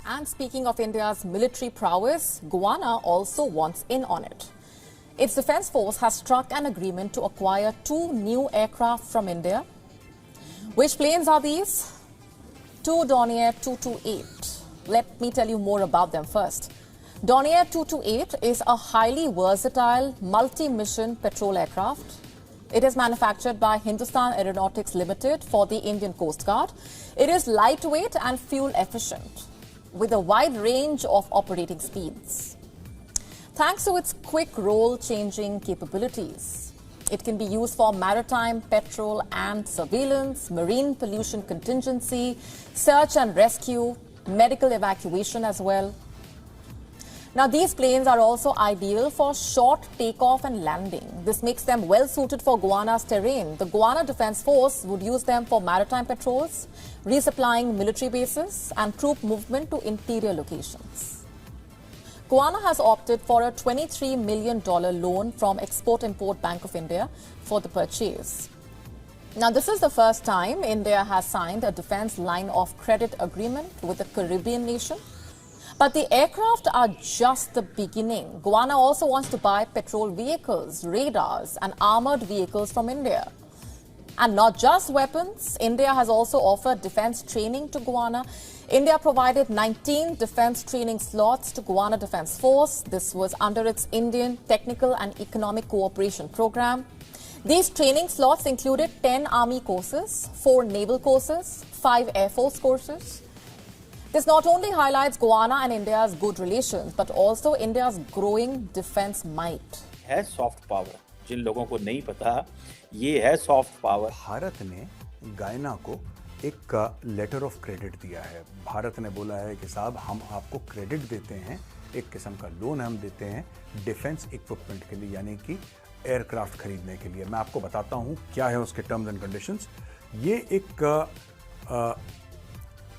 And speaking of India's military prowess, Guyana also wants in on it. Its defense force has struck an agreement to acquire 2 new aircraft from India. Which planes are these? 2 Dornier 228. Let me tell you more about them first. Dornier 228 is a highly versatile multi-mission patrol aircraft. It is manufactured by Hindustan Aeronautics Limited for the Indian Coast Guard. It is lightweight and fuel efficient, with a wide range of operating speeds. Thanks to its quick role-changing capabilities, it can be used for maritime, patrol and surveillance, marine pollution contingency, search and rescue, medical evacuation as well. Now, these planes are also ideal for short takeoff and landing. This makes them well suited for Guyana's terrain. The Guyana Defense Force would use them for maritime patrols, resupplying military bases and troop movement to interior locations. Guyana has opted for a $23 million loan from Export-Import Bank of India for the purchase. Now, this is the first time India has signed a defense line of credit agreement with a Caribbean nation. But the aircraft are just the beginning. Guyana also wants to buy patrol vehicles, radars and armored vehicles from India. And not just weapons, India has also offered defense training to Guyana. India provided 19 defense training slots to Guyana Defense Force. This was under its Indian Technical and Economic Cooperation Program. These training slots included 10 Army courses, 4 Naval courses, 5 Air Force courses. This not only highlights Guyana and India's good relations, but also India's growing defense might. है soft power, जिन लोगों को नहीं पता, ये है soft power. Bharat ने Guyana को एक लेटर ऑफ क्रेडिट दिया है। भारत ने बोला है कि साहब हम आपको क्रेडिट देते हैं, एक किस्म का लोन हम देते हैं डिफेंस इक्विपमेंट के लिए, यानी कि एयरक्राफ्ट खरीदने के लिए। मैं आपको बताता हूं क्या है उसके टर्म्स एंड कंडीशंस। ये एक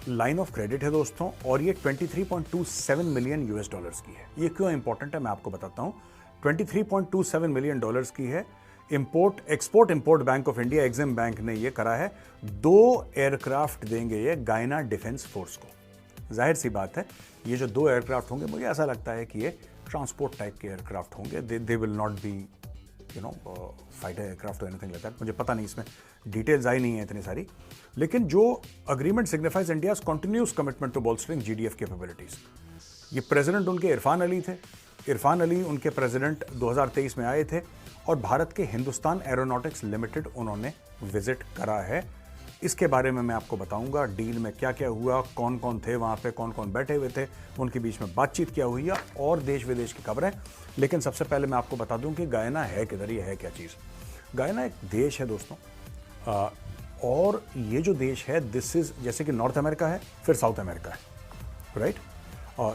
लाइन ऑफ क्रेडिट है दोस्तों, और ये 23.27 मिलियन यूएस डॉलर्स की है। ये क्यों इंपॉर्टेंट है मैं आपको बताता हूं। 23.27 मिलियन डॉलर्स की है। Export import bank of India, EXIM bank ने ये करा है। 2 एयरक्राफ्ट देंगे ये गयाना डिफेंस फोर्स को। जाहिर सी बात है, ये जो 2 एयरक्राफ्ट होंगे, मुझे ऐसा लगता है कि ये ट्रांसपोर्ट टाइप के एयरक्राफ्ट होंगे। They will not be fighter aircraft और एनीथिंग लाइक दैट। मुझे पता नहीं, इसमें डिटेल्स आई नहीं है इतनी सारी, लेकिन जो agreement signifies India's continuous commitment to bolstering GDF capabilities. ये प्रेसिडेंट उनके इरफान अली थे। इरफान अली उनके प्रेसिडेंट 2023 में आए थे और भारत के हिंदुस्तान एरोनॉटिक्स लिमिटेड उन्होंने विजिट करा है। इसके बारे में मैं आपको बताऊंगा, डील में क्या क्या हुआ, कौन कौन थे वहां पे, कौन कौन बैठे हुए थे, उनके बीच में बातचीत क्या हुई है, और देश विदेश की खबरें। लेकिन सबसे पहले मैं आपको बता दूं कि गयाना है किधर, ये है क्या चीज़। गयाना एक देश है दोस्तों, और ये जो देश है, दिस इज जैसे कि नॉर्थ अमेरिका है, फिर साउथ अमेरिका है, राइट।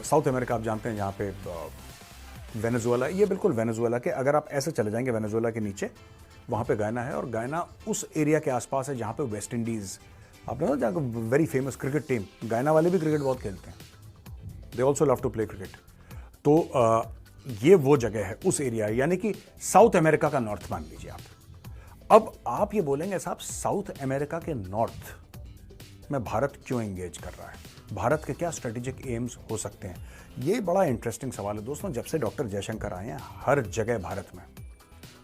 साउथ अमेरिका आप जानते हैं, जहाँ पे वेनेजुएला, ये बिल्कुल वेनेजुएला के, अगर आप ऐसे चले जाएंगे वेनेजुएला के नीचे, वहाँ पे गयाना है। और गयाना उस एरिया के आसपास है जहाँ पे वेस्ट इंडीज़, आपने ना जहाँ very famous cricket team, Guyana वाले भी क्रिकेट बहुत खेलते हैं, they also love to play cricket. तो ये वो जगह है, उस एरिया, यानी कि साउथ अमेरिका का नॉर्थ मान लीजिए आप। अब आप ये बोलेंगे साहब, साउथ अमेरिका के नॉर्थ में भारत क्यों एंगेज कर रहा है, भारत के क्या स्ट्रेटेजिक एम्स हो सकते हैं? ये बड़ा इंटरेस्टिंग सवाल है दोस्तों। जब से डॉक्टर जयशंकर आए हैं, हर जगह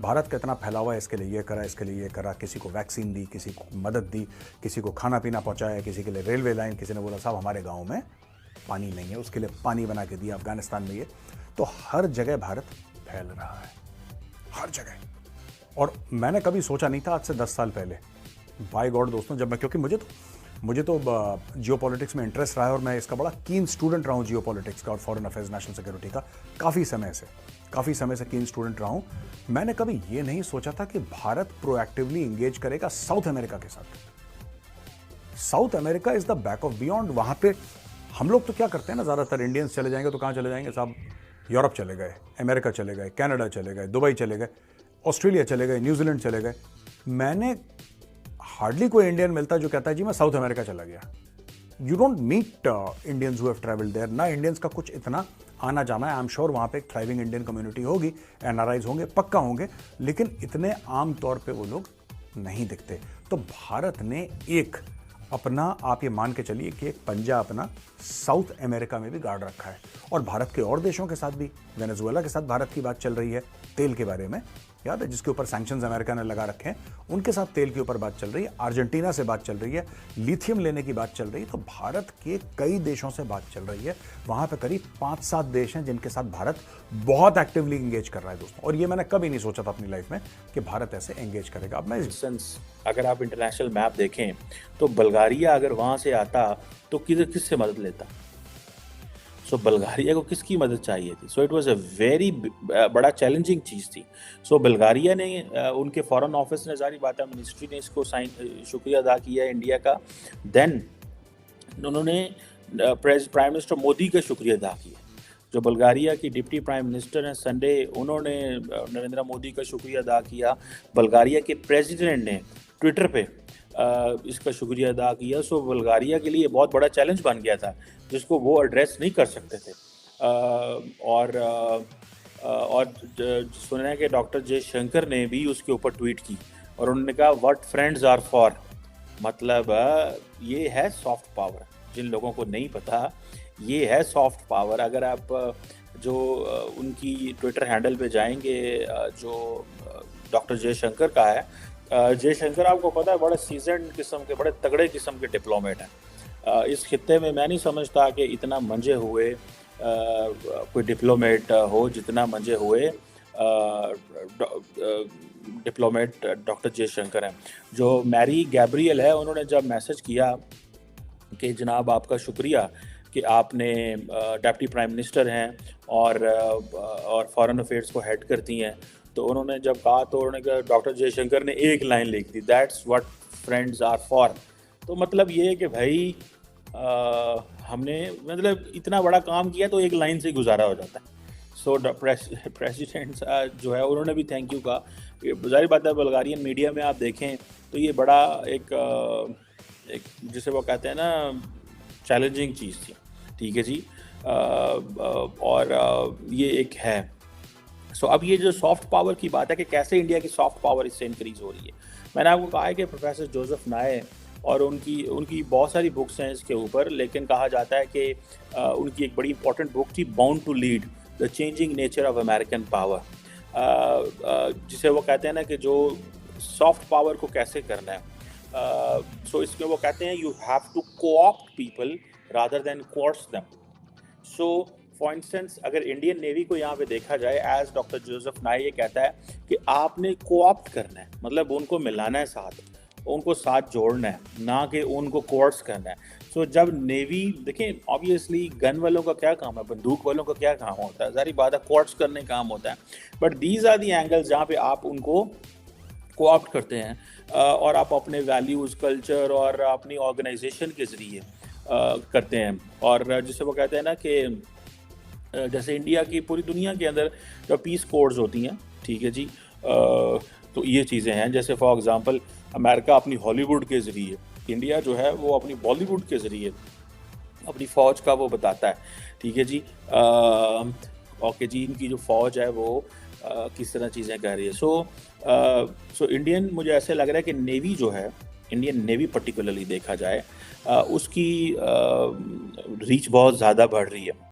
भारत कितना फैला हुआ है, इसके लिए ये करा, इसके लिए ये करा, किसी को वैक्सीन दी, किसी को मदद दी, किसी को खाना पीना पहुंचाया, किसी के लिए रेलवे लाइन, किसी ने बोला साहब हमारे गाँव में पानी नहीं है, उसके लिए पानी बना के दिया अफगानिस्तान में। ये तो हर जगह भारत फैल रहा है, हर जगह। और मैंने कभी सोचा नहीं था आज से 10 साल पहले, बाय गॉड दोस्तों, जब मैं, क्योंकि मुझे तो जियोपॉलिटिक्स में इंटरेस्ट रहा है और मैं इसका बड़ा कीन स्टूडेंट रहा हूँ, जियोपॉलिटिक्स का और फॉरेन अफेयर्स, नेशनल सिक्योरिटी का। काफ़ी समय से कीन स्टूडेंट रहा हूँ। मैंने कभी ये नहीं सोचा था कि भारत प्रोएक्टिवली इंगेज करेगा साउथ अमेरिका के साथ। South America is the back of beyond. वहाँ पे हम लोग तो क्या करते हैं ना, ज़्यादातर इंडियंस चले जाएंगे तो कहाँ चले जाएंगे साहब, यूरोप चले गए, अमेरिका चले गए, कनाडा चले गए, दुबई चले गए, ऑस्ट्रेलिया चले गए, न्यूजीलैंड चले गए। मैंने हार्डली कोई इंडियन मिलता जो कहता है जी मैं साउथ अमेरिका चला गया। You don't meet Indians who have travelled there. ना इंडियंस का कुछ इतना आना जाना है। आई एम श्योर वहाँ पे एक थ्राइविंग इंडियन कम्युनिटी होगी, एनआरआईज होंगे, पक्का होंगे, लेकिन इतने आम तौर पे वो लोग नहीं दिखते। तो भारत ने एक अपना आप ये मान के चलिए कि एक पंजा अपना साउथ अमेरिका में भी गाड़ रखा है, और भारत के और देशों के साथ भी, वेनेजुएला के साथ भारत की बात चल रही है तेल के बारे में, याद है, जिसके ऊपर सैंक्शंस अमेरिका ने लगा रखे हैं, उनके साथ तेल के ऊपर बात चल रही है, अर्जेंटीना से बात चल रही है, लिथियम लेने की बात चल रही है। तो भारत के कई देशों से बात चल रही है, वहां पे करीब 5-7 देश हैं जिनके साथ भारत बहुत एक्टिवली एंगेज कर रहा है दोस्तों, और ये मैंने कभी नहीं सोचा था अपनी लाइफ में कि भारत ऐसे एंगेज करेगा। अब मैं अगर आप इंटरनेशनल मैप देखें तो बल्गारिया अगर वहां से आता तो किससे मदद लेता? सो बल्गारिया को किसकी मदद चाहिए थी? So it was a very बड़ा चैलेंजिंग चीज़ थी। सो बल्गारिया ने उनके फॉरेन ऑफिस ने, जारी बात है मिनिस्ट्री ने इसको शुक्रिया अदा किया इंडिया का। देन उन्होंने प्राइम मिनिस्टर मोदी का शुक्रिया अदा किया। जो बल्गारिया की डिप्टी प्राइम मिनिस्टर हैं संडे, उन्होंने नरेंद्र मोदी का शुक्रिया अदा किया। बल्गारिया के प्रेसिडेंट ने ट्विटर पे इसका शुक्रिया अदा किया। सो बल्गारिया के लिए बहुत बड़ा चैलेंज बन गया था जिसको वो एड्रेस नहीं कर सकते थे। और सुना है कि डॉक्टर जयशंकर ने भी उसके ऊपर ट्वीट की और उन्होंने कहा व्हाट फ्रेंड्स आर फॉर। मतलब ये है सॉफ्ट पावर। जिन लोगों को नहीं पता, ये है सॉफ्ट पावर। अगर आप जो उनकी ट्विटर हैंडल पे जाएंगे, जो डॉक्टर जयशंकर का है, जयशंकर आपको पता है बड़े सीजन किस्म के, बड़े तगड़े किस्म के डिप्लोमेट हैं। इस खित्ते में मैं नहीं समझता कि इतना मंजे हुए कोई डिप्लोमेट हो जितना मंजे हुए डिप्लोमेट डॉक्टर जयशंकर हैं। जो मैरी गैब्रियल है, उन्होंने जब मैसेज किया कि जनाब आपका शुक्रिया कि आपने डिप्टी प्राइम मिनिस्टर हैं और फॉरेन अफेयर्स को हेड करती हैं, तो उन्होंने जब कहा तो उन्होंने कहा, डॉक्टर जयशंकर ने एक लाइन लिख दी, that's what friends are for. तो मतलब ये है कि भाई हमने मतलब इतना बड़ा काम किया तो एक लाइन से गुजारा हो जाता है। सो प्रेसिडेंट जो है उन्होंने भी थैंक यू कहा। जाहिर बात है बल्गारियन मीडिया में आप देखें तो ये बड़ा एक जिसे वो कहते हैं ना चैलेंजिंग चीज़ थी, ठीक है जी। और ये एक है। सो अब ये जो सॉफ्ट पावर की बात है कि कैसे इंडिया की सॉफ्ट पावर इससे इंक्रीज़ हो रही है, मैंने आपको कहा है कि प्रोफेसर जोसेफ नाय और उनकी बहुत सारी बुक्स हैं इसके ऊपर, लेकिन कहा जाता है कि उनकी एक बड़ी इंपॉर्टेंट बुक थी bound to lead the changing nature of American power, जिसे वो कहते हैं ना कि जो सॉफ्ट पावर को कैसे करना है। सो इसमें वो कहते हैं you have to co-opt people rather than coerce them. So for instance अगर इंडियन नेवी को यहाँ पे देखा जाए, एज डॉक्टर जोसेफ नाय ये कहता है कि आपने कोऑप्ट करना है, मतलब उनको मिलाना है साथ, उनको साथ जोड़ना है, ना कि उनको कोर्स करना है। सो जब नेवी देखें, ऑब्वियसली गन वालों का क्या काम है, बंदूक वालों का क्या काम होता है, सारी बात है कोर्स करने का काम होता है। But these are the angles जहाँ पे आप उनको कोऑप्ट करते हैं और आप अपने वैल्यूज़, कल्चर और अपनी ऑर्गेनाइजेशन के ज़रिए करते हैं। और जिसे वो कहते हैं ना कि जैसे इंडिया की पूरी दुनिया के अंदर जो पीस कोड्स होती हैं, ठीक है जी, तो ये चीज़ें हैं। जैसे फॉर एग्जांपल अमेरिका अपनी हॉलीवुड के ज़रिए, इंडिया जो है वो अपनी बॉलीवुड के ज़रिए अपनी फ़ौज का वो बताता है, ठीक है जी। ओके जी, इनकी जो फ़ौज है वो किस तरह चीज़ें कर रही है। सो इंडियन, मुझे ऐसे लग रहा है कि नेवी जो है, इंडियन नेवी पर्टिकुलरली देखा जाए, उसकी रीच बहुत ज़्यादा बढ़ रही है।